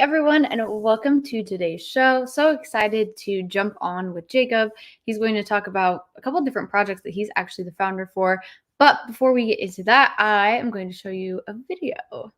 everyone, and welcome to today's show. So excited to jump on with Jacob. He's going to talk about a couple of different projects that he's actually the founder for. But before we get into that, I am going to show you a video.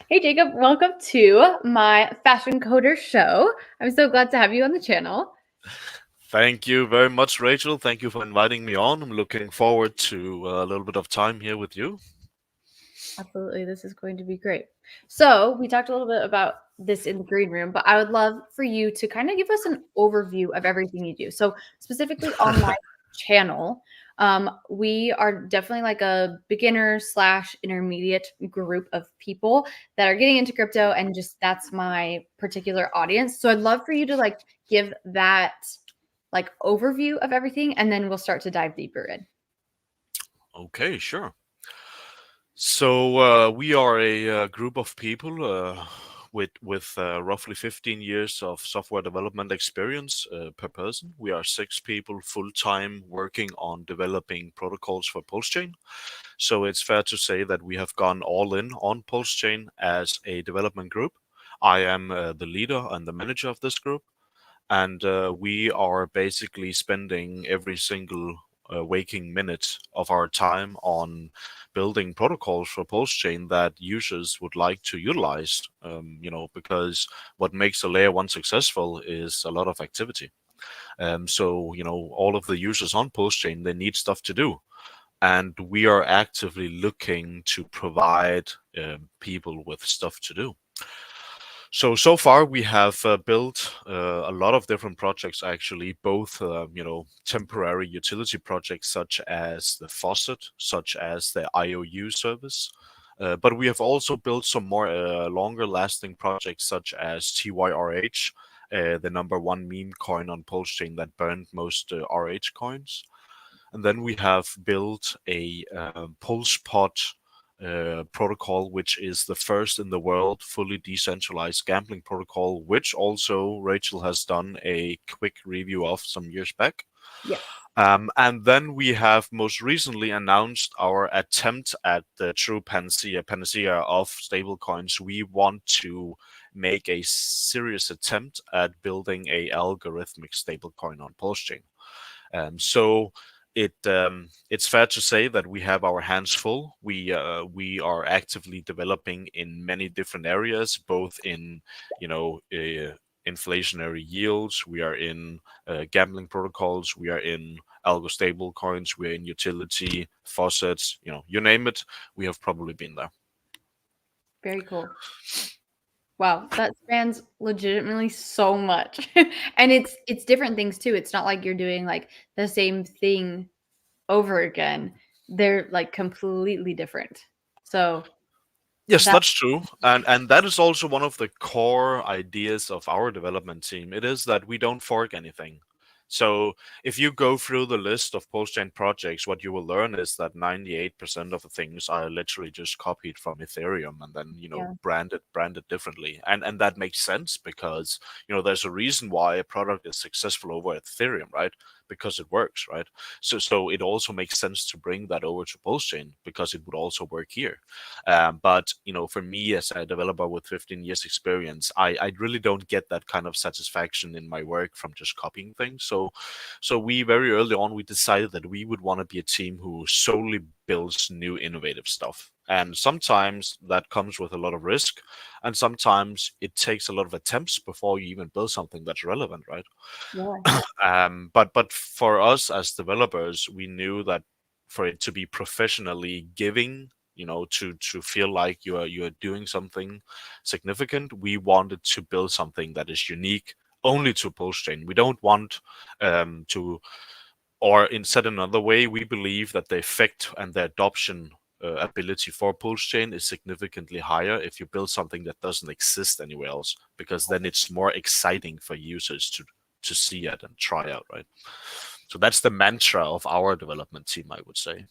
Hey Jacob, welcome to my Fashion Coder show. I'm so glad to have you on the channel. Thank you very much, Rachel. Thank you for inviting me on. I'm looking forward to a little bit of time here with you. Absolutely, this is going to be great. So we talked a little bit about this in the green room, but I would love for you to kind of give us an overview of everything you do. So specifically on my channel, we are definitely like a beginner / intermediate group of people that are getting into crypto, and just that's my particular audience. So I'd love for you to like give that like overview of everything, and then we'll start to dive deeper in. Okay, sure. So we are a group of people with roughly 15 years of software development experience per person. We are 6 people full-time working on developing protocols for Pulsechain. So it's fair to say that we have gone all in on Pulsechain as a development group. I am the leader and the manager of this group. And we are basically spending every single waking minute of our time on building protocols for Pulsechain that users would like to utilize, because what makes a layer 1 successful is a lot of activity. So, all of the users on Pulsechain, they need stuff to do. And we are actively looking to provide people with stuff to do. So far we have built a lot of different projects, actually, both temporary utility projects such as the faucet, such as the IOU service. But we have also built some more longer lasting projects such as TYRH, the #1 meme coin on Pulsechain that burned most RH coins. And then we have built a PulsePod protocol, which is the first in the world fully decentralized gambling protocol, which also Rachel has done a quick review of some years back. Yeah. And then we have most recently announced our attempt at the true panacea of stablecoins. We want to make a serious attempt at building a algorithmic stablecoin on Pulsechain. So it's fair to say that we have our hands full. We are actively developing in many different areas, both in inflationary yields. We are in gambling protocols. We are in algo stable coins. We are in utility faucets. You name it, we have probably been there. Very cool. Wow, that spans legitimately so much. And it's different things too. It's not like you're doing like the same thing over again. They're like completely different. So Yes, that that's true. And that is also one of the core ideas of our development team. It is that we don't fork anything. So if you go through the list of Pulsechain projects, what you will learn is that 98% of the things are literally just copied from Ethereum and then, yeah. branded differently. And that makes sense because, there's a reason why a product is successful over Ethereum, right? Because it works, right? So it also makes sense to bring that over to Pulsechain because it would also work here. But for me as a developer with 15 years experience, I really don't get that kind of satisfaction in my work from just copying things. So we very early on we decided that we would want to be a team who solely builds new innovative stuff. And sometimes that comes with a lot of risk, and sometimes it takes a lot of attempts before you even build something that's relevant, right? Yeah. But for us as developers, we knew that for it to be professionally giving, to feel like you are doing something significant, we wanted to build something that is unique only to Pulsechain. We don't want to, or in said another way, we believe that the effect and the adoption ability for Pulsechain is significantly higher if you build something that doesn't exist anywhere else, because then it's more exciting for users to see it and try out, right? So that's the mantra of our development team, I would say.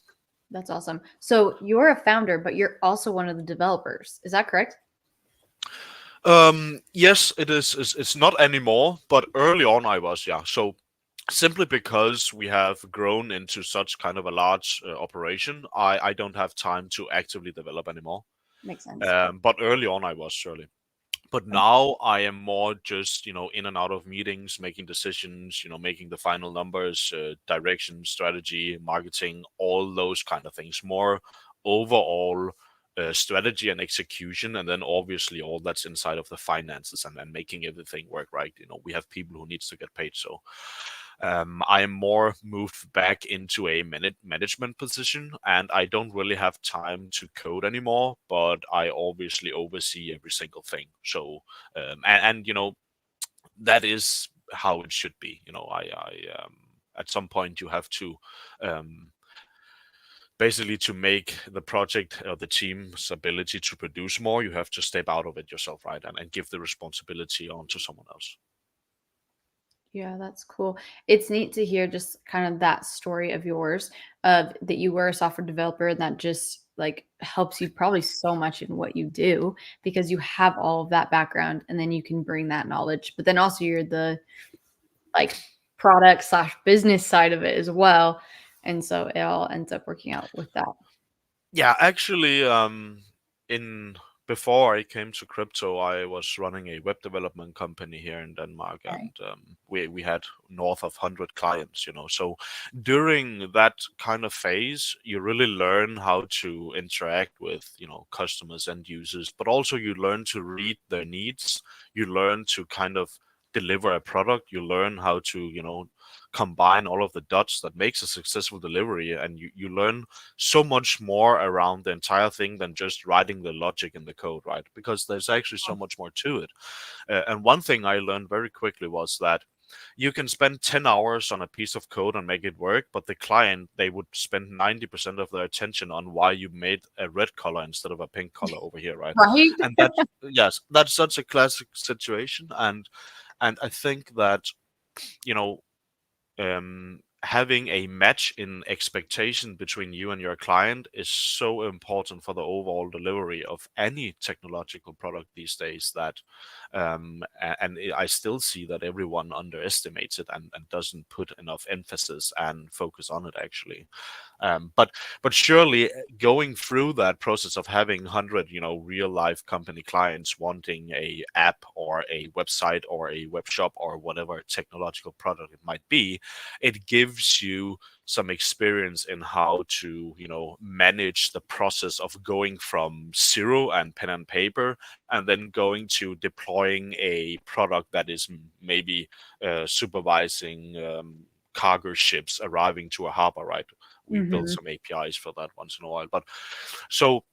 That's awesome. So you're a founder, but you're also one of the developers. Is that correct? Yes, it is. It's not anymore, but early on I was, yeah. So simply because we have grown into such kind of a large operation, I don't have time to actively develop anymore. Makes sense. But early on I was, surely. But now I am more just, in and out of meetings, making decisions, making the final numbers, direction, strategy, marketing, all those kind of things. More overall strategy and execution, and then obviously all that's inside of the finances and making everything work right. We have people who needs to get paid, so I am more moved back into a management position, and I don't really have time to code anymore. But I obviously oversee every single thing. So, and that is how it should be. At some point you have to um, basically to make the project or the team's ability to produce more. You have to step out of it yourself, right, and give the responsibility on to someone else. Yeah, that's cool. It's neat to hear just kind of that story of yours of that you were a software developer and that just like helps you probably so much in what you do because you have all of that background and then you can bring that knowledge. But then also you're the like product slash business side of it as well. And so it all ends up working out with that. Yeah, actually, in before I came to crypto, I was running a web development company here in Denmark, Okay. and we had north of 100 clients. So during that kind of phase, you really learn how to interact with customers and users, but also you learn to read their needs. You learn to kind of deliver a product. You learn how to combine all of the dots that makes a successful delivery, and you learn so much more around the entire thing than just writing the logic in the code, right? Because there's actually so much more to it. And one thing I learned very quickly was that you can spend 10 hours on a piece of code and make it work, but the client, they would spend 90% of their attention on why you made a red color instead of a pink color over here, right? Right? And that's, yes, that's such a classic situation. And I think that, you know, having a match in expectation between you and your client is so important for the overall delivery of any technological product these days that and I still see that everyone underestimates it and doesn't put enough emphasis and focus on it actually. But surely going through that process of having 100 real life company clients wanting a app or a website or a web shop or whatever technological product it might be, it gives you some experience in how to manage the process of going from zero and pen and paper and then going to deploying a product that is maybe supervising cargo ships arriving to a harbor, right? We build Hmm. some APIs for that once in a while. But so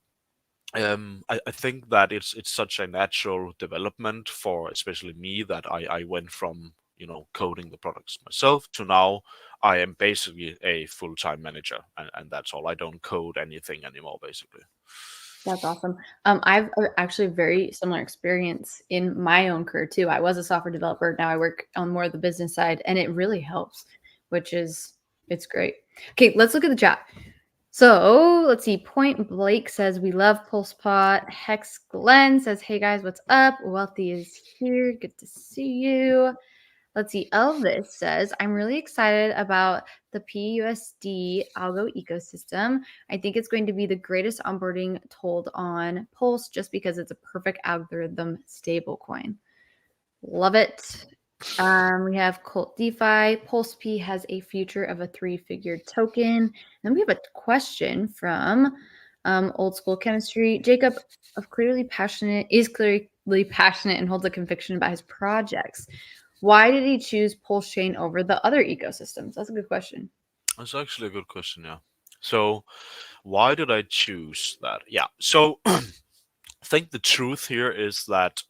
I think that it's such a natural development for especially me that I went from coding the products myself to now I am basically a full-time manager, and that's all. I don't code anything anymore, basically. That's awesome. I've actually a very similar experience in my own career too. I was a software developer. Now I work on more of the business side, and it really helps, which is it's great. Okay, let's look at the chat. So let's see. Point Blake says we love PulsePot. Hex Glenn says, "Hey guys, what's up? Wealthy is here. Good to see you." Let's see. Elvis says, I'm really excited about the PUSD algo ecosystem. I think it's going to be the greatest onboarding told on Pulse just because it's a perfect algorithm stablecoin. Love it. We have Colt DeFi. Pulse P has a future of a 3-figure token. Then we have a question from Old School Chemistry. Jacob is clearly passionate and holds a conviction about his projects. Why did he choose Pulse Chain over the other ecosystems? That's a good question. That's actually a good question, yeah. So why did I choose that? Yeah. So I think the truth here is that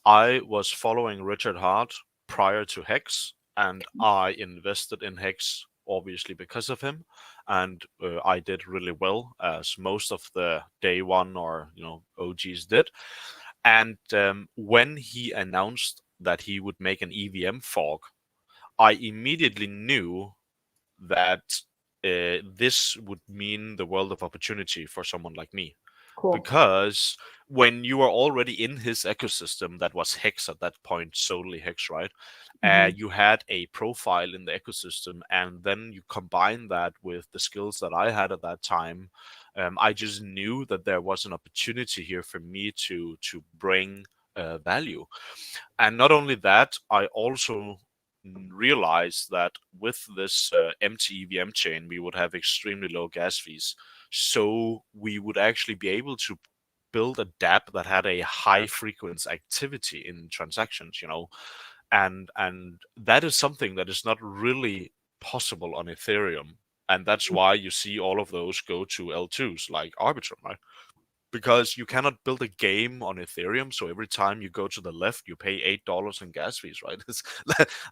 I was following Richard Hart prior to Hex, and I invested in Hex obviously because of him, and I did really well as most of the day one or OGs did. And when he announced that he would make an EVM fork, I immediately knew that this would mean the world of opportunity for someone like me, Cool. because when you are already in his ecosystem, that was Hex at that point, solely Hex, right? Hmm. You had a profile in the ecosystem, and then you combine that with the skills that I had at that time. I just knew that there was an opportunity here for me to bring value. And not only that, I also realized that with this empty EVM chain, we would have extremely low gas fees. So we would actually be able to build a dApp that had a high frequency activity in transactions, and that is something that is not really possible on Ethereum. And that's why you see all of those go to L2s like Arbitrum, right? Because you cannot build a game on Ethereum. So every time you go to the left, you pay $8 in gas fees, right?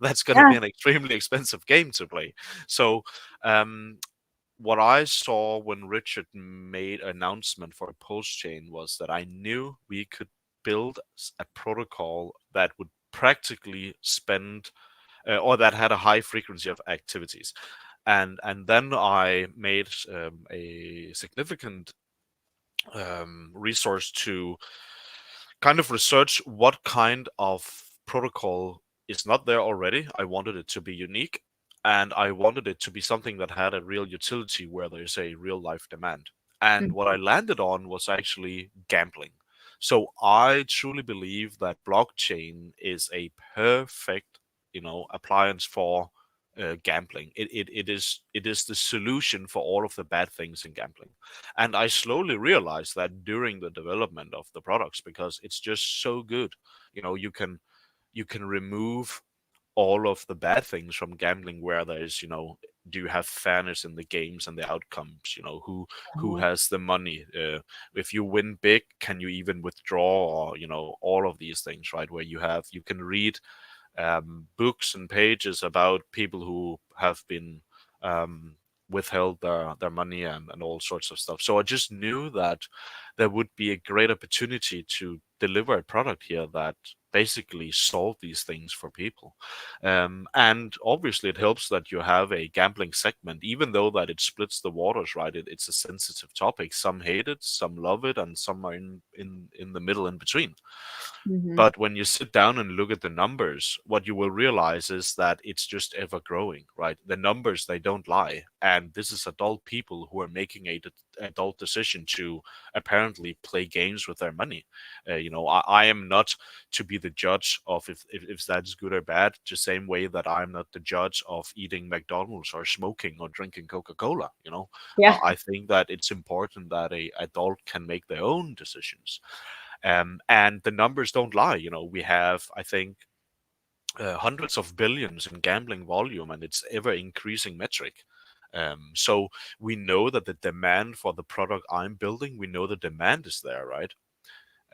That's going to Yeah. be an extremely expensive game to play. So um, what I saw when Richard made an announcement for a post chain was that I knew we could build a protocol that would practically spend or that had a high frequency of activities. And then I made a significant resource to kind of research what kind of protocol is not there already. I wanted it to be unique, and I wanted it to be something that had a real utility where there's a real life demand. And what I landed on was actually gambling. So I truly believe that blockchain is a perfect, appliance for gambling. It is the solution for all of the bad things in gambling. And I slowly realized that during the development of the products, because it's just so good. You can remove all of the bad things from gambling, where there's, do you have fairness in the games and the outcomes? Who Mhm. has the money? If you win big, can you even withdraw? Or all of these things, right? Where you can read books and pages about people who have been um, withheld their money, and all sorts of stuff. So I just knew that there would be a great opportunity to deliver a product here that basically solve these things for people. And obviously it helps that you have a gambling segment, even though that it splits the waters, right? It's a sensitive topic. Some hate it, some love it, and some are in the middle in between. Mhm. But when you sit down and look at the numbers, what you will realize is that it's just ever growing, right? The numbers, they don't lie. And this is adult people who are making a adult decision to apparently play games with their money. I am not to be the judge of if that's good or bad, the same way that I'm not the judge of eating McDonald's or smoking or drinking Coca-Cola. Yeah. I think that it's important that a adult can make their own decisions. And the numbers don't lie. We have, I think, hundreds of billions in gambling volume, and it's ever increasing metric. So we know that the demand for the product I'm building, we know the demand is there, right?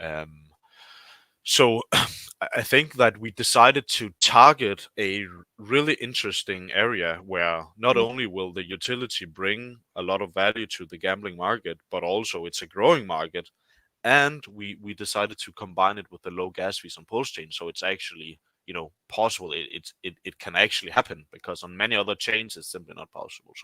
Um, so I think that we decided to target a really interesting area where not only will the utility bring a lot of value to the gambling market, but also it's a growing market, and we decided to combine it with the low gas fees on post chain, so it's actually possible. It can actually happen, because on many other chains it's simply not possible.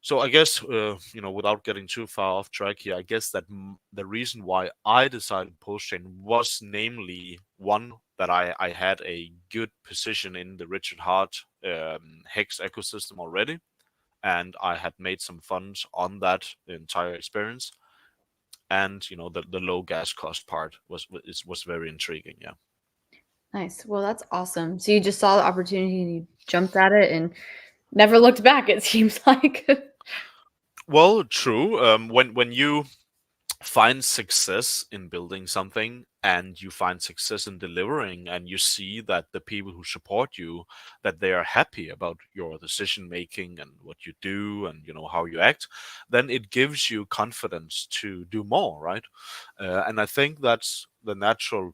So I guess, without getting too far off track here, I guess that the reason why I decided post chain was, namely, one, that I had a good position in the Richard Hart Hex ecosystem already, and I had made some funds on that entire experience. And the low gas cost part was very intriguing. Yeah. Nice. Well, that's awesome. So you just saw the opportunity and you jumped at it and never looked back, it seems like. Well, true. When you find success in building something, and you find success in delivering, and you see that the people who support you, that they are happy about your decision making and what you do, and how you act, then it gives you confidence to do more, right? And I think that's the natural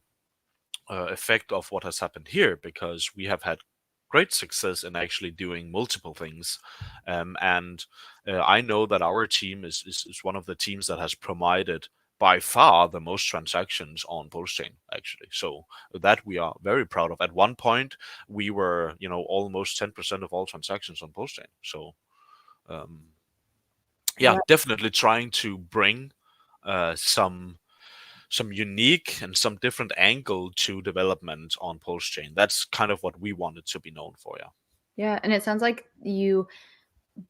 effect of what has happened here, because we have had great success in actually doing multiple things. And I know that our team is one of the teams that has provided by far the most transactions on Pulsechain, actually. So that we are very proud of. At one point, we were, almost 10% of all transactions on Pulsechain. So um, yeah, Yeah. definitely trying to bring some unique and some different angle to development on Pulsechain. That's kind of what we wanted to be known for. Yeah. Yeah. And it sounds like you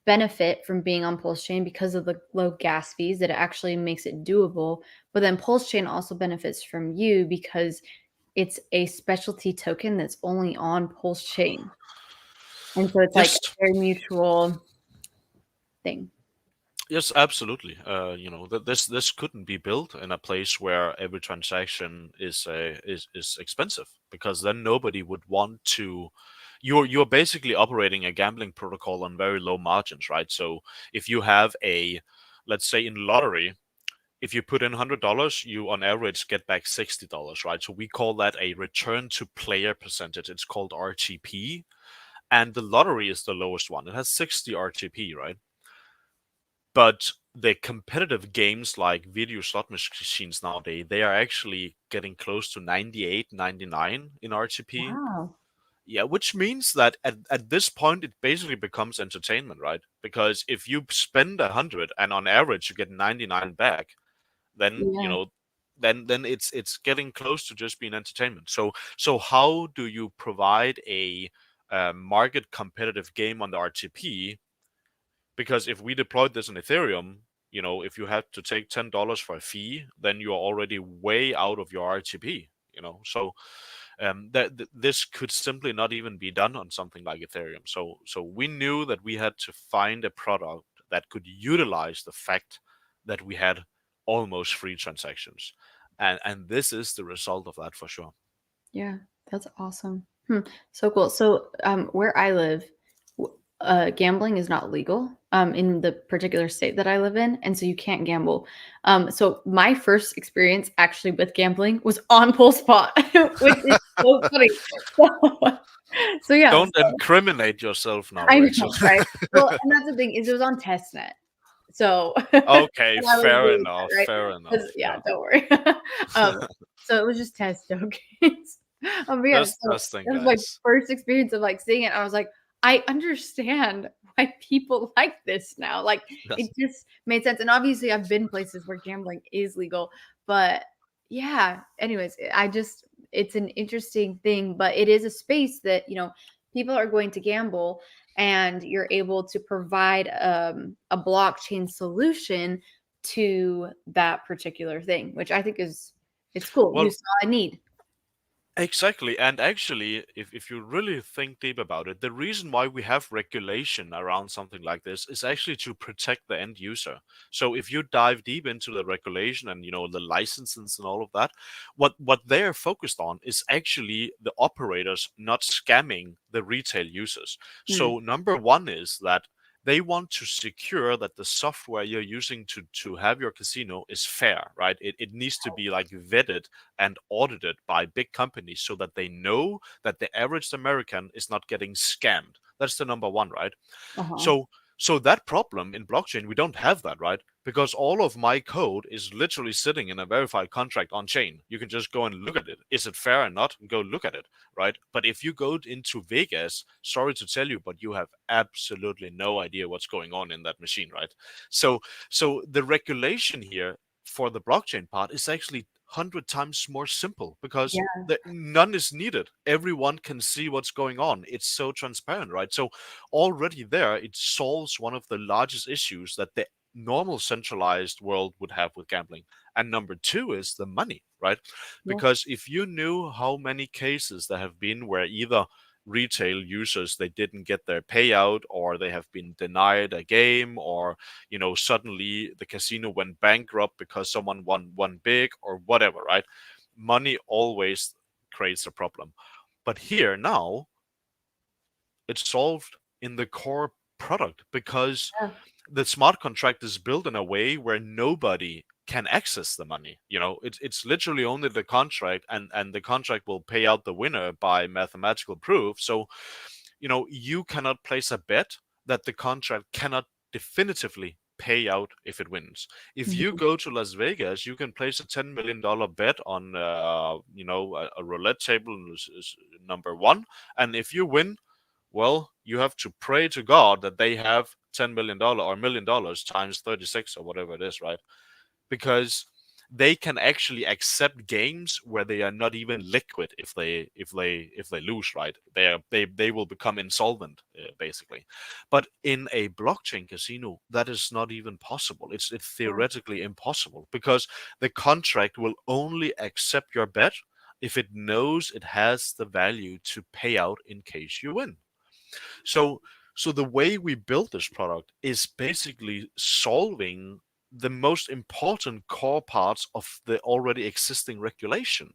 benefit from being on Pulse Chain because of the low gas fees, that it actually makes it doable. But then Pulse Chain also benefits from you because it's a specialty token that's only on Pulse Chain. And so it's like a Yes. very mutual thing. Yes, absolutely. This couldn't be built in a place where every transaction is expensive, because then nobody would want to. You're basically operating a gambling protocol on very low margins, right? So if you have let's say in lottery, if you put in $100, you on average get back $60, right? So we call that a return to player percentage. It's called RTP, and the lottery is the lowest one. It has 60 RTP, right? But the competitive games like video slot machines nowadays, they are actually getting close to 98, 99 in RTP. Wow. Yeah, which means that at this point it basically becomes entertainment, right? Because if you spend 100 and on average you get 99 back, then Yeah. then it's getting close to just being entertainment. So how do you provide a market competitive game on the RTP? Because if we deployed this in Ethereum, if you had to take $10 for a fee, then you're already way out of your RTP. So this could simply not even be done on something like Ethereum. So we knew that we had to find a product that could utilize the fact that we had almost free transactions, and this is the result of that for sure. Yeah. That's awesome. So cool. So where I live, gambling is not legal in the particular state that I live in, and so you can't gamble. So my first experience actually with gambling was on PulseSpot, which is so funny. So yeah, Don't incriminate yourself now, I Rachel. know, right? Well, and that's the thing is it was on testnet. So and Okay, I was fair really enough, bad, right? fair 'Cause enough. yeah, Yeah. don't worry. Um, so it was just test tokens. But yeah, Just so testing, that was my guys. first experience of like seeing it. I was like, I understand why people like this now. Like Yes. it just made sense. And obviously I've been places where gambling is legal, but yeah, anyways, I just it's an interesting thing, but it is a space that, people are going to gamble and you're able to provide a blockchain solution to that particular thing, which I think is it's cool. You Well, saw a need. exactly. And actually, if you really think deep about it, the reason why we have regulation around something like this is actually to protect the end user. So if you dive deep into the regulation and the licenses and all of that, what they're focused on is actually the operators not scamming the retail users. Hmm. So number one is that they want to secure that the software you're using to have your casino is fair, right? It needs to be like vetted and audited by big companies so that they know that the average American is not getting scammed. That's the number one, right? Uh-huh. So that problem in blockchain, we don't have that, right? Because all of my code is literally sitting in a verified contract on chain. You can just go and look at it. Is it fair or not? Go look at it, right? But if you go into Vegas, sorry to tell you, but you have absolutely no idea what's going on in that machine, right? So the regulation here for the blockchain part is actually 100 times more simple, because Yeah. none is needed. Everyone can see what's going on. It's so transparent, right? So already there, it solves one of the largest issues that the normal centralized world would have with gambling. And number two is the money, right? Yeah. Because if you knew how many cases there have been where either retail users, they didn't get their payout, or they have been denied a game, or suddenly the casino went bankrupt because someone won big or whatever, right? Money always creates a problem. But here now, it's solved in the core product, because Yeah. the smart contract is built in a way where nobody can access the money. It's literally only the contract, and the contract will pay out the winner by mathematical proof. So you cannot place a bet that the contract cannot definitively pay out if it wins. If you Mhm. go to Las Vegas, you can place a $10 million bet on, a roulette table number one, and if you win, well, you have to pray to God that they have $10 million or $1 million times 36 or whatever it is, right? Because they can actually accept games where they are not even liquid if they lose, right? They will become insolvent, basically. But in a blockchain casino, that is not even possible. It's Yeah. theoretically impossible because the contract will only accept your bet if it knows it has the value to pay out in case you win. So so the way we built this product is basically solving the most important core parts of the already existing regulation.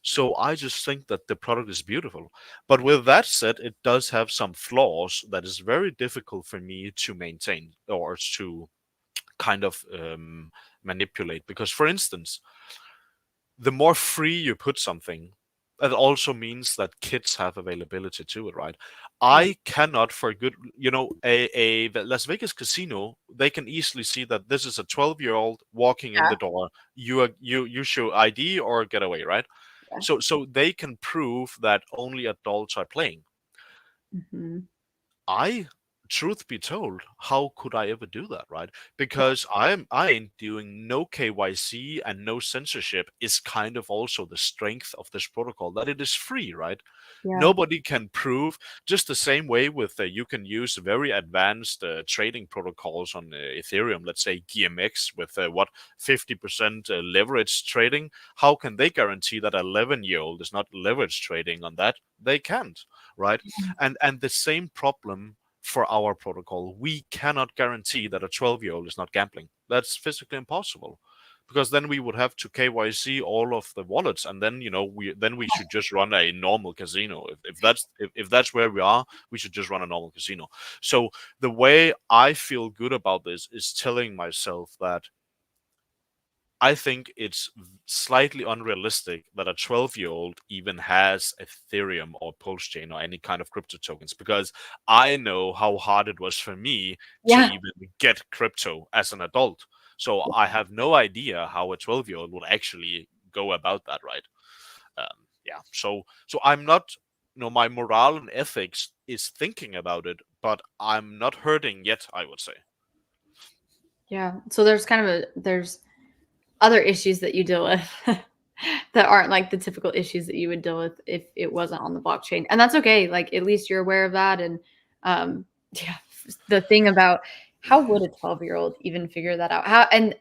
So I just think that the product is beautiful. But with that said, it does have some flaws that is very difficult for me to maintain or to kind of manipulate. Because, for instance, the more free you put something, that also means that kids have availability to it, right? Yeah. I cannot, for good, a the Las Vegas casino, they can easily see that this is a 12-year-old walking in Yeah. the door. You show ID or get away, right? Yeah. So they can prove that only adults are playing. Mhm. I, truth be told, how could I ever do that, right? Yeah. Because I ain't doing no KYC and no censorship is kind of also the strength of this protocol, that it is free, right? Yeah. Nobody can prove, just the same way with you can use very advanced trading protocols on Ethereum, let's say GMX with what 50% leverage trading. How can they guarantee that 11-year-old is not leverage trading on that? They can't, right? And the same problem for our protocol. We cannot guarantee that a 12-year-old is not gambling. That's physically impossible. Because then we would have to KYC all of the wallets, and then we should just run a normal casino. If that's where we are, we should just run a normal casino. So the way I feel good about this is telling myself that I think it's slightly unrealistic that a 12-year-old even has Ethereum or Pulsechain or any kind of crypto tokens, because I know how hard it was for me to Yeah. even get crypto as an adult. So I have no idea how a 12-year-old would actually go about that, right? Yeah. So I'm not, my morale and ethics is thinking about it, but I'm not hurting yet, I would say. Yeah. So there's other issues that you deal with that aren't like the typical issues that you would deal with if it wasn't on the blockchain. And that's okay. Like at least you're aware of that. And um yeah, the thing about how would a 12-year-old even figure that out? How and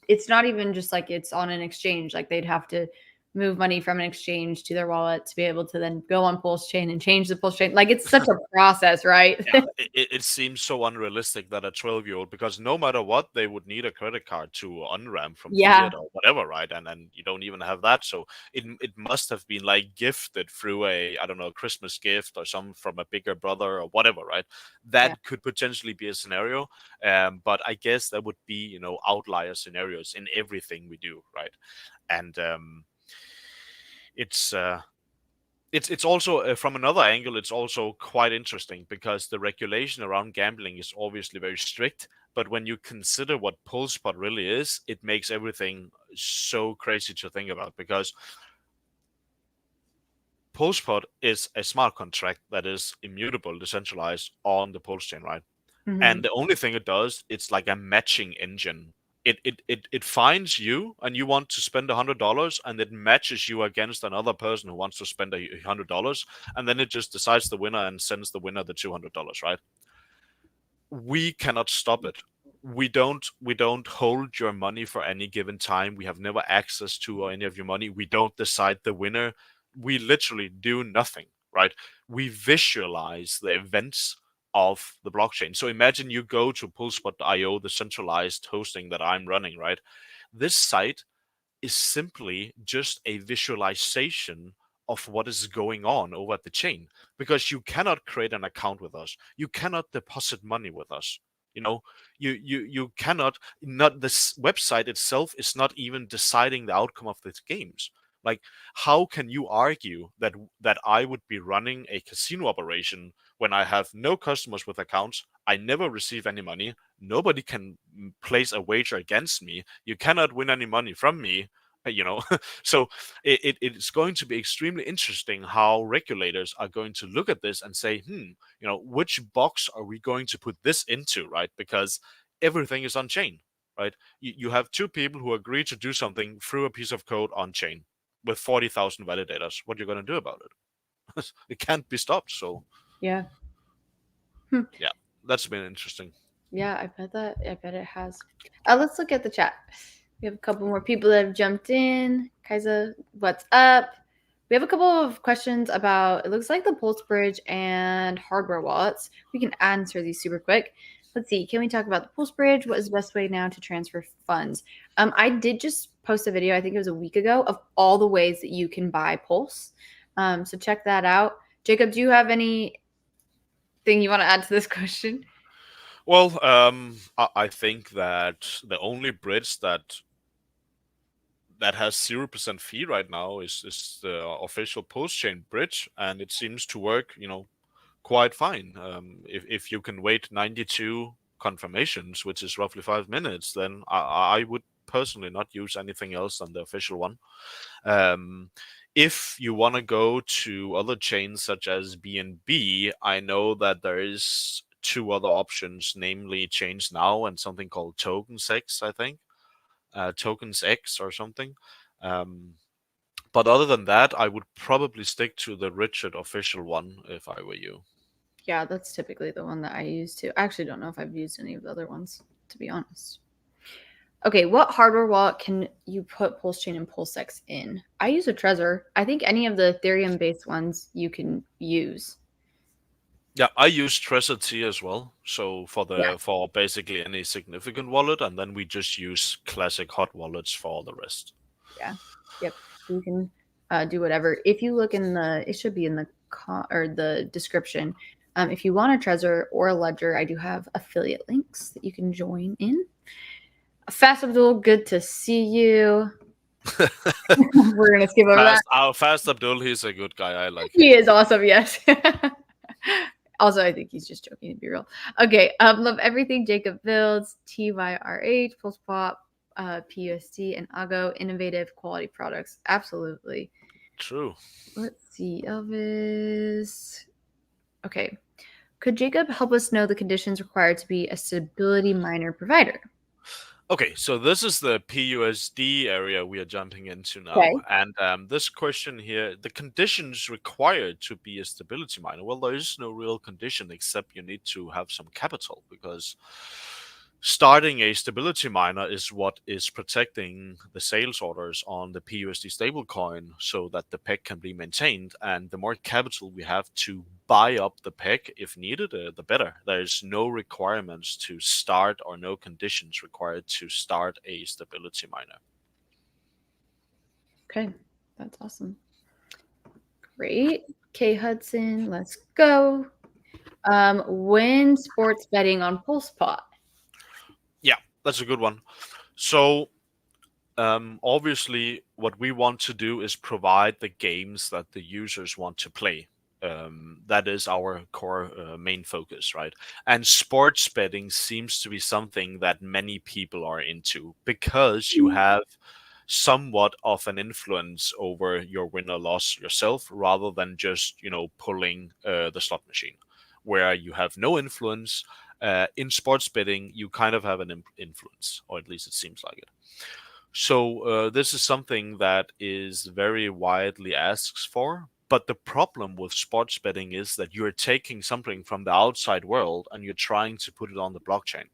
it's not even just like it's on an exchange. Like they'd have to move money from an exchange to their wallet to be able to then go on Pulse Chain and change the Pulse Chain. Like it's such a process, right? Yeah, it seems so unrealistic that a 12-year-old, because no matter what, they would need a credit card to unramp from Yeah. fiat or whatever, right? And you don't even have that. So it must have been like gifted through a, I don't know, Christmas gift or some from a bigger brother or whatever, right? Yeah. That could potentially be a scenario. But I guess that would be, outlier scenarios in everything we do, right? And it's it's also, from another angle, it's also quite interesting because the regulation around gambling is obviously very strict, but when you consider what pulsepot really is, it makes everything so crazy to think about, because pulsepot is a smart contract that is immutable, decentralized on the pulse chain, right? Mhm. And the only thing it does, it's like a matching engine. It finds you and you want to spend $100, and it matches you against another person who wants to spend $100, and then it just decides the winner and sends the winner the $200, right? We cannot stop it. We don't hold your money for any given time. We have never access to any of your money. We don't decide the winner. We literally do nothing, right? We visualize the events of the blockchain. So imagine you go to pulsepot.io, the centralized hosting that I'm running, right? This site is simply just a visualization of what is going on over the chain, because you cannot create an account with us, you cannot deposit money with us, you know you cannot, not this website itself is not even deciding the outcome of these games. Like, how can you argue that I would be running a casino operation when I have no customers with accounts, I never receive any money. Nobody can place a wager against me. You cannot win any money from me. You know, so it's going to be extremely interesting how regulators are going to look at this and say, which box are we going to put this into, right? Because everything is on chain, right? You have two people who agree to do something through a piece of code on chain with 40,000 validators. What are you going to do about it? It can't be stopped. So Yeah. Hmm. yeah, that's been interesting. Yeah, I bet it has. Let's look at the chat. We have a couple more people that have jumped in. Kaisa, what's up? We have a couple of questions about, it looks like the Pulse Bridge and hardware wallets. We can answer these super quick. Let's see. Can we talk about the Pulse Bridge? What is the best way now to transfer funds? I did just post a video, I think it was a week ago, of all the ways that you can buy Pulse. So check that out. Jacob, do you have anything you want to add to this question? Well, I think that the only bridge that has 0% fee right now is the official post chain bridge, and it seems to work, quite fine. If you can wait 92 confirmations, which is roughly 5 minutes, then I would personally not use anything else than the official one. If you want to go to other chains such as BNB, I know that there is two other options, namely Change Now and something called Tokens X, I think, Tokens X or something. But other than that, I would probably stick to the Richard official one if I were you. Yeah, that's typically the one that I use too. I actually don't know if I've used any of the other ones, to be honest. Okay, what hardware wallet can you put Pulse Chain and PulseX in? I use a Trezor. I think any of the Ethereum based ones you can use. Yeah, I use Trezor T as well. So Yeah. for basically any significant wallet, and then we just use classic hot wallets for the rest. Yeah. Yep. You can do whatever. If you look in it should be in the or the description. If you want a Trezor or a Ledger, I do have affiliate links that you can join in. Fast Abdul, good to see you. We're gonna skip over that. Fast Abdul, he's a good guy. I like him. He is awesome, yes. Also, I think he's just joking, to be real. Okay, love everything Jacob builds, TYRH, Pulse Pop, PUSD, and ALGO, innovative quality products. Absolutely. True. Let's see, Elvis. Okay. Could Jacob help us know the conditions required to be a stability miner provider? Okay, so this is the PUSD area we are jumping into now. Okay. And this question here, the conditions required to be a stability miner. Well, there is no real condition except you need to have some capital, because starting a stability miner is what is protecting the sales orders on the PUSD stablecoin so that the peg can be maintained. And the more capital we have to buy up the peg if needed, the better. There's no requirements to start or no conditions required to start a stability miner. Okay, that's awesome. Great. Kay Hudson, let's go. Win sports betting on PulsePot. Yeah, that's a good one. So obviously, what we want to do is provide the games that the users want to play. That is our core main focus, right? And sports betting seems to be something that many people are into because you have somewhat of an influence over your win or loss yourself, rather than just pulling the slot machine, where you have no influence. In sports betting, you kind of have an influence, or at least it seems like it. So this is something that is very widely asked for. But the problem with sports betting is that you're taking something from the outside world and you're trying to put it on the blockchain.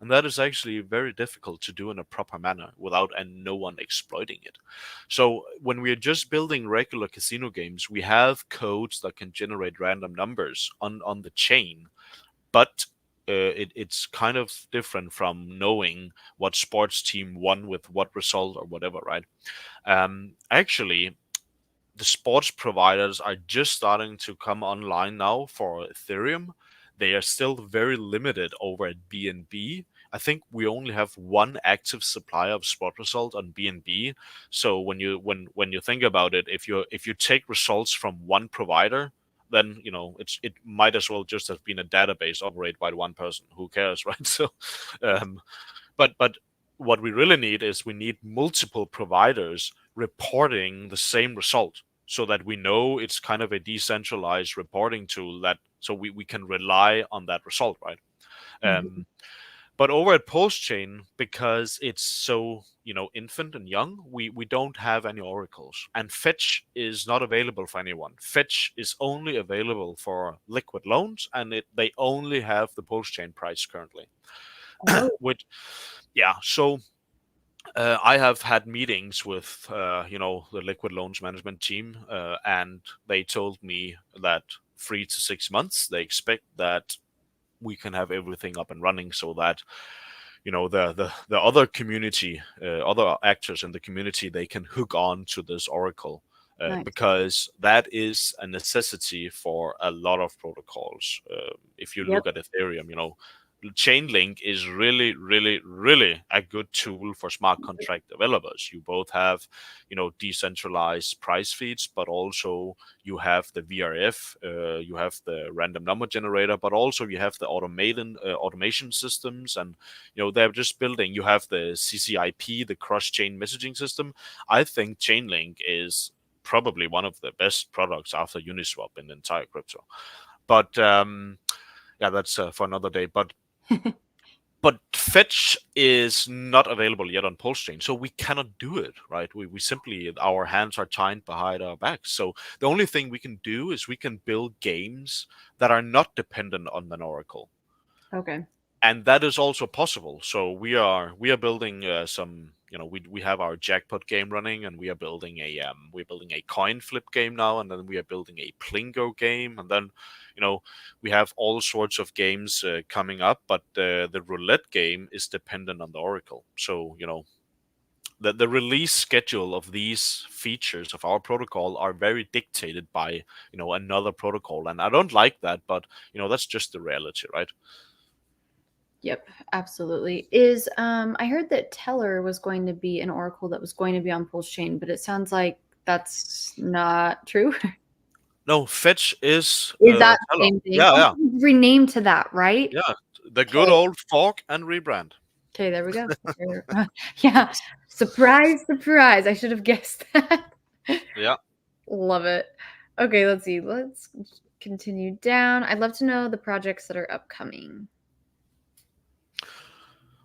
And that is actually very difficult to do in a proper manner without no one exploiting it. So when we're just building regular casino games, we have codes that can generate random numbers on the chain. But it's kind of different from knowing what sports team won with what result or whatever, right? Actually, the sports providers are just starting to come online now for Ethereum. They are still very limited over at BNB. I think we only have one active supplier of spot result on BNB. So when you think about it, if you take results from one provider, then it might as well just have been a database operated by one person. Who cares, right? So, um, but what we really need is we need multiple providers reporting the same result, so that we know it's kind of a decentralized reporting tool, that so we can rely on that result, right? Mhm. But over at Postchain, because it's so infant and young, we don't have any oracles, and Fetch is not available for anyone. Fetch is only available for liquid loans, and they only have the Postchain price currently. Oh, Which, yeah, so I have had meetings with the liquid loans management team, and they told me that 3 to 6 months they expect that we can have everything up and running, so that the other community, other actors in the community, they can hook on to this oracle, nice. because that is a necessity for a lot of protocols. If you Yep. look at Ethereum, Chainlink is really, really, really a good tool for smart contract developers. You both have, decentralized price feeds, but also you have the VRF, you have the random number generator, but also you have the automation systems, and they're just building. You have the CCIP, the cross-chain messaging system. I think Chainlink is probably one of the best products after Uniswap in the entire crypto. But yeah, that's for another day. But Fetch is not available yet on Pulsechain, so we cannot do it, right? We simply, our hands are tied behind our backs. So the only thing we can do is we can build games that are not dependent on an oracle, Okay. and that is also possible. So we are building some. We have our jackpot game running, and we're building a coin flip game now, and then we are building a Plingo game, and then we have all sorts of games coming up. But the roulette game is dependent on the oracle. So the release schedule of these features of our protocol are very dictated by another protocol, and I don't like that, but that's just the reality, right? Yep, absolutely. Is I heard that Teller was going to be an oracle that was going to be on Pulse Chain, but it sounds like that's not true. No, Fetch is Is that the Teller. same thing? Yeah, Oh, yeah, renamed to that, right? yeah. The good Okay. old fork and rebrand. Okay, there we go. Yeah. Surprise, surprise. I should have guessed that. Yeah, Love it. Okay, let's see. Let's continue down. I'd love to know the projects that are upcoming.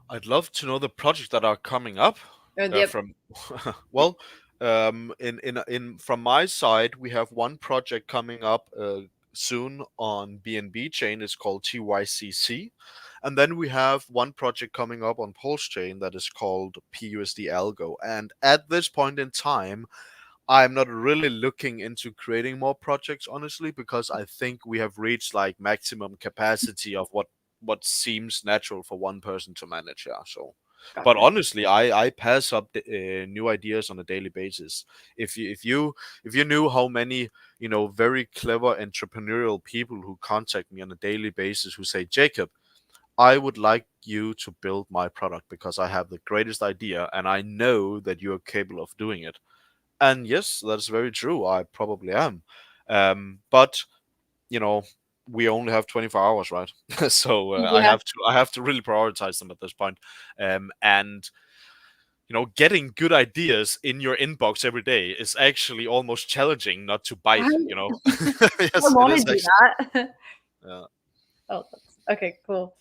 I'd love to know the projects that are coming up Yep. from. Well, in from my side, we have one project coming up soon on BNB chain. It's called TYCC, and then we have one project coming up on Pulse chain that is called PUSDxALGO. And at this point in time, I'm not really looking into creating more projects, honestly, because I think we have reached like maximum capacity of what seems natural for one person to manage. Yeah, so. But Gotcha. honestly, I pass up new ideas on a daily basis. If you knew how many very clever entrepreneurial people who contact me on a daily basis who say, Jacob, I would like you to build my product because I have the greatest idea and I know that you are capable of doing it. And yes, that's very true. I probably am. But you know, we only have 24 hours, right? So Yeah. I have to really prioritize them at this point. And getting good ideas in your inbox every day is actually almost challenging not to I bite. I Yes, it want to is do actually. that. Yeah. Oh, okay, cool.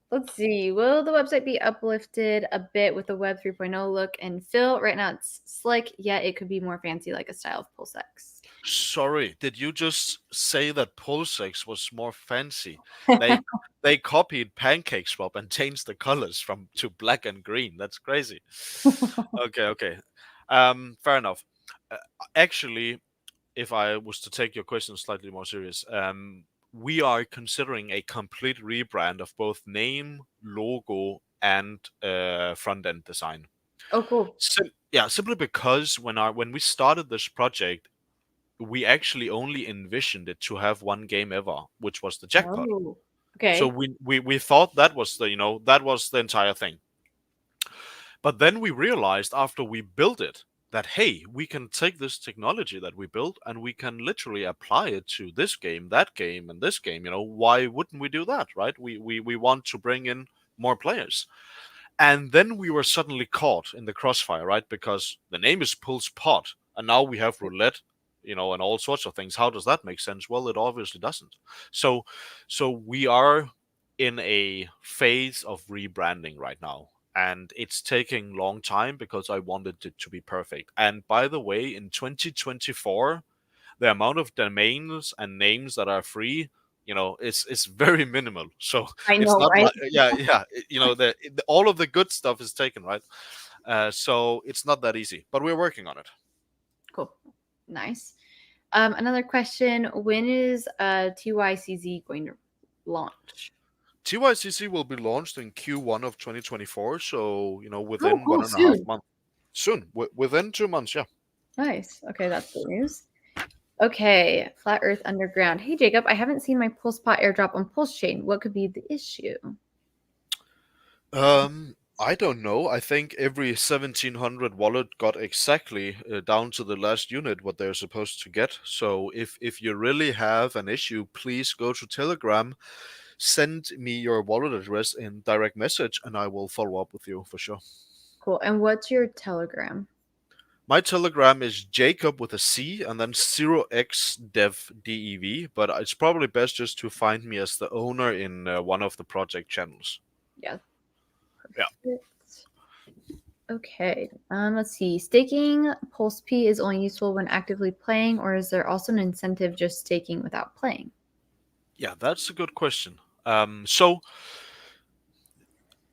Let's see. Will the website be uplifted a bit with the Web 3.0 look and feel? Right now it's slick, yet it could be more fancy like a style of PulseX. Sorry, did you just say that PulseX was more fancy? They they copied Pancake Swap and changed the colors from to black and green. That's crazy. Okay, okay. Fair enough. Uh, Actually, if I was to take your question slightly more serious, we are considering a complete rebrand of both name, logo, and front end design. Oh, cool. Yeah, simply because when we started this project, we actually only envisioned it to have one game ever, which was the jackpot. Oh, So okay. we thought that was the entire thing. But then we realized after we built it that, hey, we can take this technology that we built and we can literally apply it to this game, that game, and this game. Why wouldn't we do that, right? We want to bring in more players. And then we were suddenly caught in the crossfire, right? Because the name is Pulse Pot, and now we have roulette, and all sorts of things. How does that make sense? Well, it obviously doesn't. So, so we are in a phase of rebranding right now, and it's taking long time because I wanted it to be perfect. And by the way, in 2024, the amount of domains and names that are free, is very minimal. So I it's know, not right? like, yeah, all of the good stuff is taken, right? So it's not that easy, but we're working on it. Cool. Nice. Another question. When is TYCZ going to launch? TYCC will be launched in Q1 of 2024, so Oh, within cool. 1.5 Soon. months. Soon, within 2 months, yeah. Nice. Okay, that's good news. Okay, Flat Earth Underground. Hey, Jacob, I haven't seen my PulsePot airdrop on Pulse Chain. What could be the issue? I don't know. I think every 1700 wallet got exactly down to the last unit what they're supposed to get. So if you really have an issue, please go to Telegram, send me your wallet address in direct message, and I will follow up with you for sure. Cool. And what's your Telegram? My Telegram is Jacob with a C and then 0xDevDev, but it's probably best just to find me as the owner in one of the project channels. Yeah. Yeah. Perfect. Okay. Let's see. Staking Pulse P is only useful when actively playing, or is there also an incentive just staking without playing? Yeah, that's a good question. So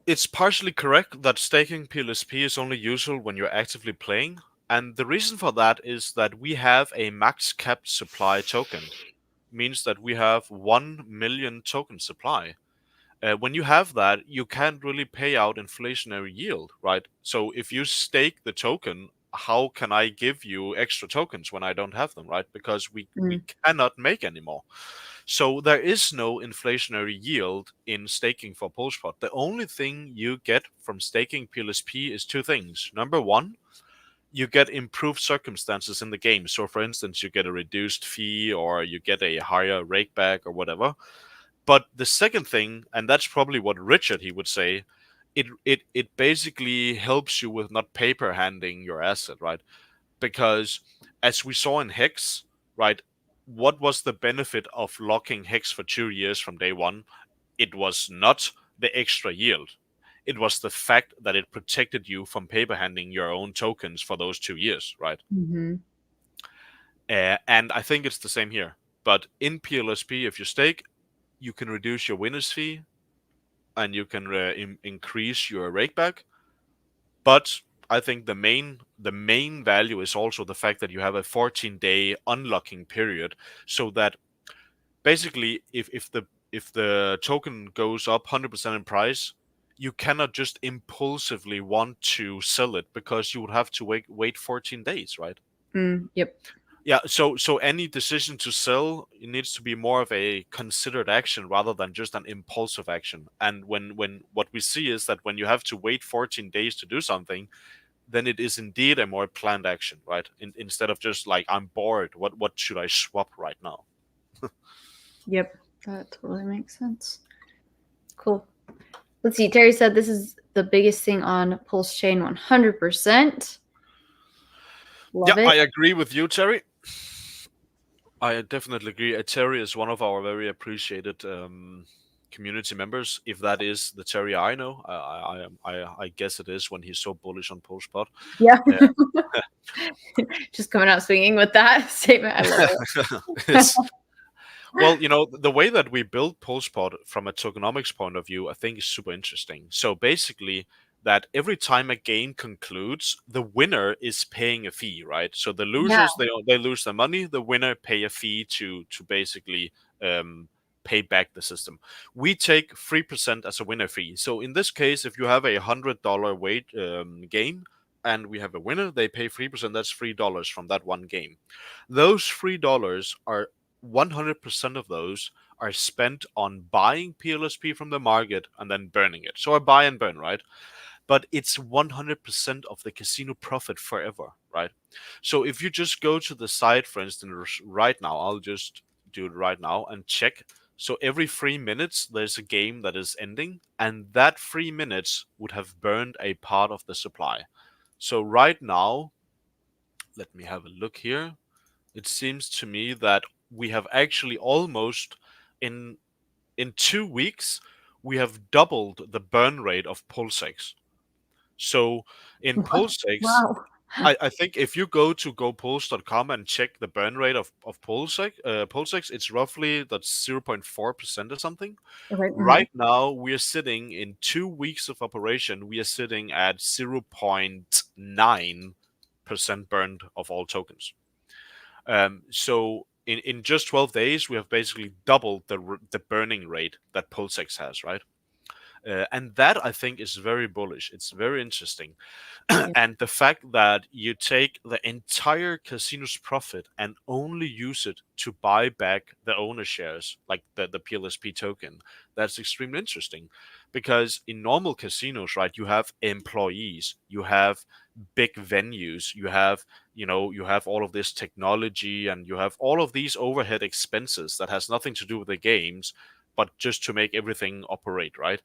it's partially correct that staking PLSP is only useful when you're actively playing, and the reason for that is that we have a max capped supply token, means that we have 1 million token supply. When you have that, you can't really pay out inflationary yield, right? So if you stake the token, how can I give you extra tokens when I don't have them, right? Because we Mm. cannot make any more. So there is no inflationary yield in staking for Pulsepot. The only thing you get from staking PLSP is two things. Number one, you get improved circumstances in the game. So for instance, you get a reduced fee or you get a higher rakeback or whatever. But the second thing, and that's probably what Richard he would say, it basically helps you with not paper handing your asset, right? Because as we saw in Hex, right, what was the benefit of locking Hex for 2 years from day one? It was not the extra yield. It was the fact that it protected you from paper handing your own tokens for those 2 years, right? Mm-hmm. And I think it's the same here. But in PLSP, if you stake, you can reduce your winner's fee and you can increase your rakeback. But I think the main value is also the fact that you have a 14-day unlocking period, so that basically if the token goes up 100% in price, you cannot just impulsively want to sell it because you would have to wait 14 days, right? Yep. Yeah, so any decision to sell, it needs to be more of a considered action rather than just an impulsive action. And when what we see is that when you have to wait 14 days to do something, then it is indeed a more planned action, right? Instead of just like, I'm bored, what should I swap right now? Yep. That totally makes sense. Cool. Let's see. Terry said this is the biggest thing on Pulse Chain 100%. Yeah, Love it. I agree with you, Terry. I definitely agree. Terry is one of our very appreciated community members. If that is the Terry I know, I guess it is when he's so bullish on Postbot. Yeah. Uh, Just coming out swinging with that statement. I love it. yes. Well, the way that we build Postpod from a tokenomics point of view, I think is super interesting. So basically, that every time a game concludes, the winner is paying a fee, right? So the Yeah. losers they lose their money, the winner pay a fee to basically um, pay back the system. We take 3% as a winner fee. So in this case, if you have $100 weight game and we have a winner, they pay 3%. That's $3 from that one game. Those $3 are 100% of those are spent on buying PLSP from the market and then burning it. So I buy and burn, right? but it's 100% of the casino profit forever, right? So if you just go to the site, for instance, right now, I'll just do it right now and check. So every 3 minutes, there's a game that is ending, and that 3 minutes would have burned a part of the supply. So right now, let me have a look here. It seems to me that we have actually almost in 2 weeks we have doubled the burn rate of PulseX. So in PulseX, Wow. I think if you go to gopulse.com and check the burn rate of PulseX, it's roughly that's 0.4% or something. Okay. Right now, we are sitting in 2 weeks of operation. We are sitting at 0.9% burned of all tokens. So in just 12 days, we have basically doubled the burning rate that PulseX has, right? And that I think is very bullish. It's very interesting. Yeah. And the fact that you take the entire casino's profit and only use it to buy back the owner shares, like the PLSP token, that's extremely interesting. Because in normal casinos, right, you have employees, you have big venues, you have all of this technology, and you have all of these overhead expenses that has nothing to do with the games, but just to make everything operate, right?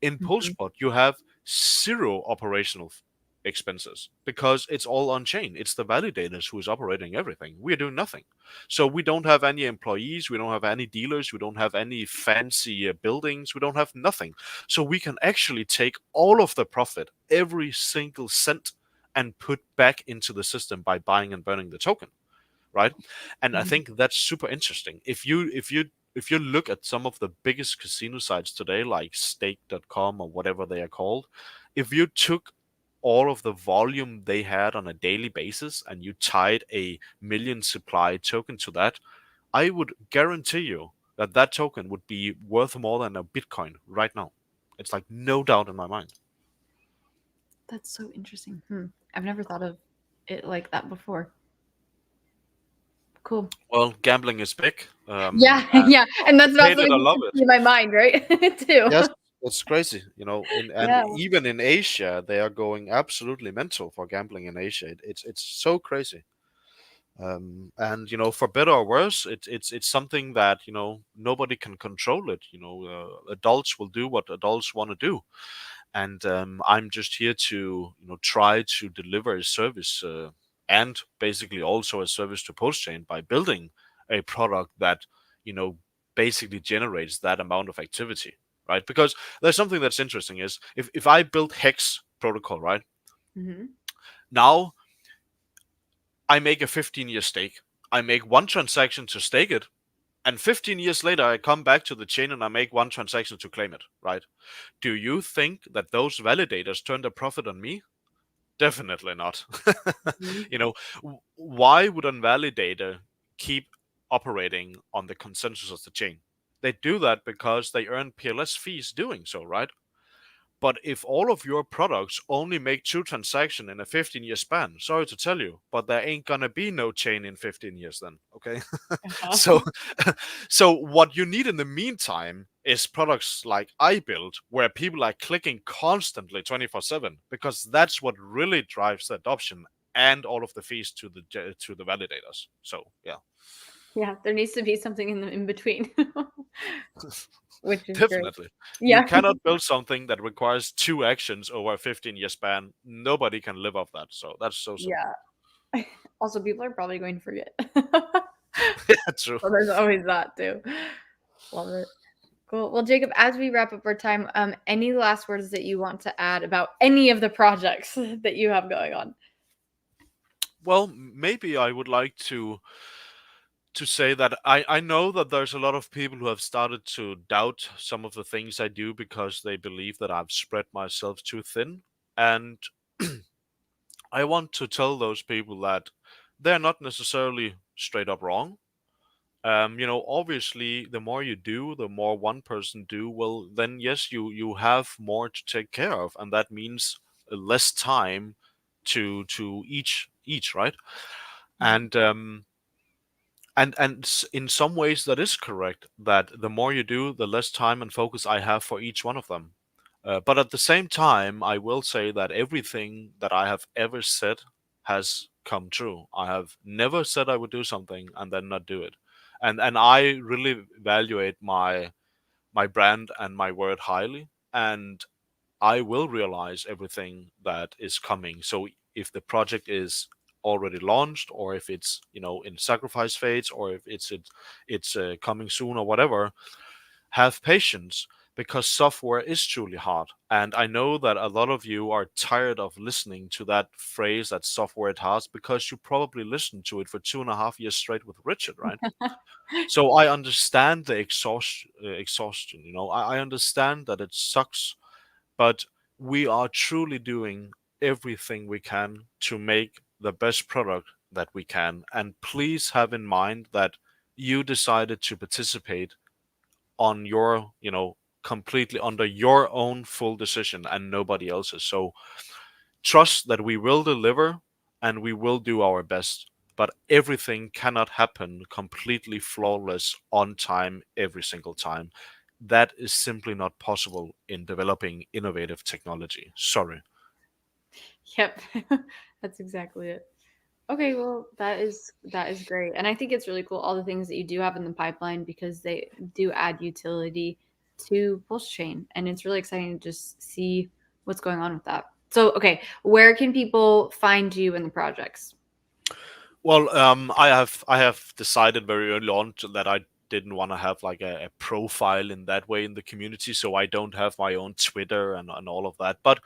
In Mhm. PulsePod, you have zero operational expenses because it's all on chain. It's the validators who is operating everything. We are doing nothing. So we don't have any employees, we don't have any dealers, we don't have any fancy buildings, we don't have nothing. So we can actually take all of the profit, every single cent, and put back into the system by buying and burning the token, right? And I Mhm. think that's super interesting. If you look at some of the biggest casino sites today, like stake.com or whatever they are called, if you took all of the volume they had on a daily basis and you tied a million supply token to that, I would guarantee you that that token would be worth more than a Bitcoin right now. It's like no doubt in my mind. That's so interesting. I've never thought of it like that before. Cool. Well, gambling is big. Yeah, yeah, and that's not Hate it something or that love comes it. to my mind, right? Too. Yes, it's crazy, and Yeah. even in Asia, they are going absolutely mental for gambling in Asia. It's so crazy. And for better or worse, it's something that nobody can control it. Adults will do what adults want to do, and I'm just here to try to deliver a service, and basically also a service to Postchain by building a product that you know basically generates that amount of activity, right? Because there's something that's interesting is if I build Hex protocol, right Mhm. now, I make a 15-year stake. I make one transaction to stake it, and 15 years later I come back to the chain and I make one transaction to claim it, right? Do you think that those validators turn their profit on me? Definitely not. Mhm. you know, why would a validator keep operating on the consensus of the chain? They do that because they earn PLS fees doing so, right? But if all of your products only make two transactions in a 15-year span, sorry to tell you, but there ain't gonna be no chain in 15 years then, okay? Uh-huh. so so what you need in the meantime is products like I build where people are clicking constantly 24/7 because that's what really drives the adoption and all of the fees to the validators. So, yeah. Yeah, there needs to be something in between, which is great. Definitely. You Yeah. cannot build something that requires two actions over a 15-year span. Nobody can live off that. So that's so simple. Yeah. Also, people are probably going to forget. Yeah, true. So there's always that too. Love it. Cool. Well, Jacob, as we wrap up our time, any last words that you want to add about any of the projects that you have going on? Well, maybe I would like to say that I know that there's a lot of people who have started to doubt some of the things I do because they believe that I've spread myself too thin. And I want to tell those people that they're not necessarily straight up wrong. Obviously, the more you do, the more one person do. Well, then yes, you have more to take care of, and that means less time to each, right? Mhm. And in some ways that is correct. That the more you do, the less time and focus I have for each one of them. But at the same time, I will say that everything that I have ever said has come true. I have never said I would do something and then not do it. And I really evaluate my brand and my word highly, and I will realize everything that is coming. So if the project is already launched, or if it's in sacrifice phase, or if it's coming soon or whatever, have patience, because software is truly hard. And I know that a lot of you are tired of listening to that phrase, that software it has, because you probably listened to it for 2.5 years straight with Richard, right? So I understand the exhaustion. I understand that it sucks, but we are truly doing everything we can to make the best product that we can. And please have in mind that you decided to participate on your, completely under your own full decision and nobody else's. So trust that we will deliver and we will do our best. But everything cannot happen completely flawless on time every single time. That is simply not possible in developing innovative technology. Sorry. Yep. That's exactly it. Okay, well, that is great. And I think it's really cool all the things that you do have in the pipeline, because they do add utility to Pulse Chain, and it's really exciting to just see what's going on with that. So, okay, where can people find you in the projects? Well, I have decided very early on that I didn't want to have like a profile in that way in the community, so I don't have my own Twitter and all of that. But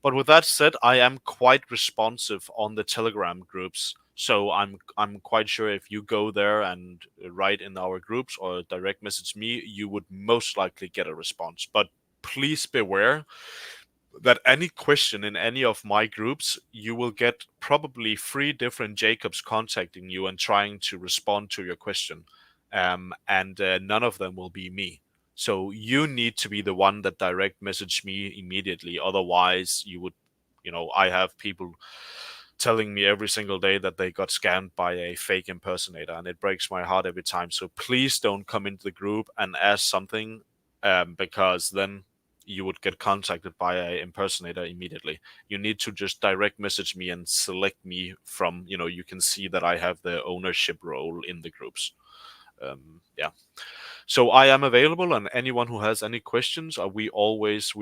with that said, I am quite responsive on the Telegram groups. So I'm quite sure if you go there and write in our groups or direct message me, you would most likely get a response. But please beware that any question in any of my groups, you will get probably three different Jacobs contacting you and trying to respond to your question. And none of them will be me. So you need to be the one that direct message me immediately. Otherwise, I have people telling me every single day that they got scammed by a fake impersonator, and it breaks my heart every time. So please don't come into the group and ask something, because then you would get contacted by a impersonator immediately. You need to just direct message me and select me from, you can see that I have the ownership role in the groups. Yeah. So I am available, and anyone who has any questions, we always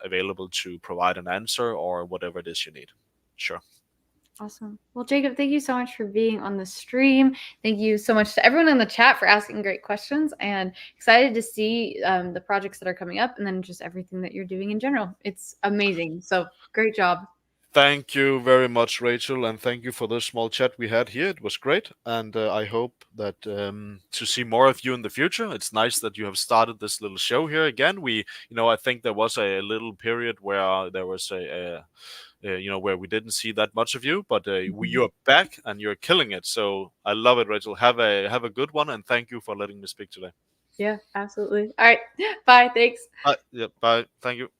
available to provide an answer or whatever it is you need. Sure. Awesome. Well, Jacob, thank you so much for being on the stream. Thank you so much to everyone in the chat for asking great questions, and excited to see the projects that are coming up, and then just everything that you're doing in general. It's amazing. So great job. Thank you very much, Rachel, and thank you for the small chat we had here. It was great, and I hope that to see more of you in the future. It's nice that you have started this little show here again. I think there was a little period where there was where we didn't see that much of you, but you're back and you're killing it. So I love it, Rachel. Have a good one, and thank you for letting me speak today. Yeah, absolutely. All right. Bye. Thanks. Yeah, bye. Thank you.